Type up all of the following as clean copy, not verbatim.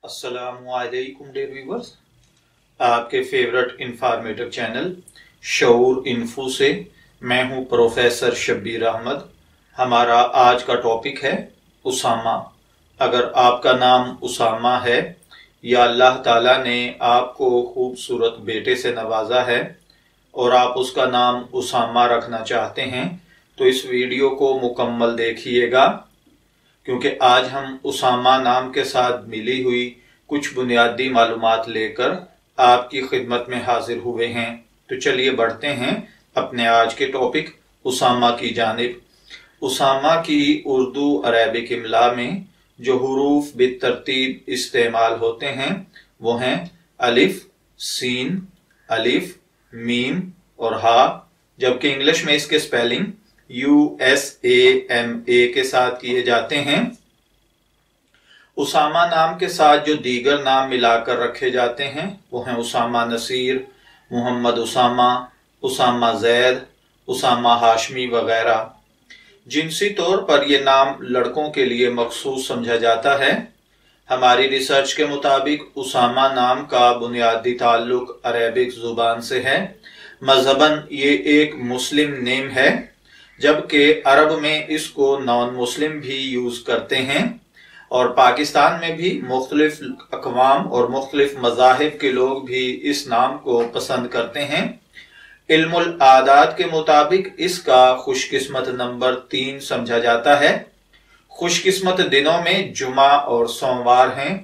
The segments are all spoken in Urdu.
السلام علیکم ڈیئر ویورز، آپ کے فیورٹ انفارمیٹو چینل شعور انفو سے میں ہوں پروفیسر شبیر احمد۔ ہمارا آج کا ٹاپک ہے اسامہ۔ اگر آپ کا نام اسامہ ہے یا اللہ تعالیٰ نے آپ کو خوبصورت بیٹے سے نوازا ہے اور آپ اس کا نام اسامہ رکھنا چاہتے ہیں تو اس ویڈیو کو مکمل دیکھیے گا، کیونکہ آج ہم اسامہ نام کے ساتھ ملی ہوئی کچھ بنیادی معلومات لے کر آپ کی خدمت میں حاضر ہوئے ہیں۔ تو چلیے بڑھتے ہیں اپنے آج کے ٹاپک اسامہ کی جانب۔ اسامہ کی اردو عربک املا میں جو حروف بالترتیب استعمال ہوتے ہیں وہ ہیں الف، سین، الف، میم اور ہا، جبکہ انگلش میں اس کے سپیلنگ USAMA کے ساتھ کیے جاتے ہیں۔ اسامہ نام کے ساتھ جو دیگر نام ملا کر رکھے جاتے ہیں وہ ہیں اسامہ نصیر، محمد اسامہ، اسامہ زید، اسامہ ہاشمی وغیرہ۔ جنسی طور پر یہ نام لڑکوں کے لیے مخصوص سمجھا جاتا ہے۔ ہماری ریسرچ کے مطابق اسامہ نام کا بنیادی تعلق عربک زبان سے ہے۔ مذہباً یہ ایک مسلم نیم ہے، جبکہ عرب میں اس کو نان مسلم بھی یوز کرتے ہیں، اور پاکستان میں بھی مختلف اقوام اور مختلف مذاہب کے لوگ بھی اس نام کو پسند کرتے ہیں۔ علم العادات کے مطابق اس کا خوش قسمت نمبر 3 سمجھا جاتا ہے۔ خوش قسمت دنوں میں جمعہ اور سوموار ہیں۔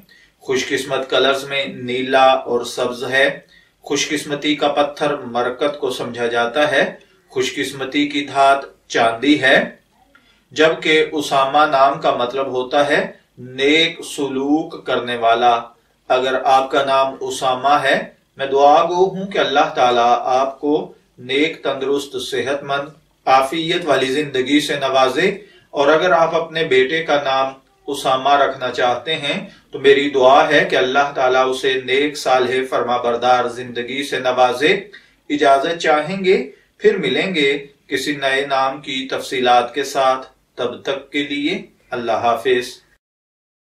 خوش قسمت کلرز میں نیلا اور سبز ہے۔ خوش قسمتی کا پتھر مرکت کو سمجھا جاتا ہے۔ خوش قسمتی کی دھات چاندی ہے، جبکہ اسامہ نام کا مطلب ہوتا ہے نیک سلوک کرنے والا۔ اگر آپ کا نام اسامہ ہے، میں دعا گو ہوں کہ اللہ تعالیٰ آپ کو نیک، تندرست، صحت مند، عافیت والی زندگی سے نوازے، اور اگر آپ اپنے بیٹے کا نام اسامہ رکھنا چاہتے ہیں تو میری دعا ہے کہ اللہ تعالیٰ اسے نیک، صالح، فرما بردار زندگی سے نوازے۔ اجازت چاہیں گے، پھر ملیں گے کسی نئے نام کی تفصیلات کے ساتھ۔ تب تک کے لیے اللہ حافظ۔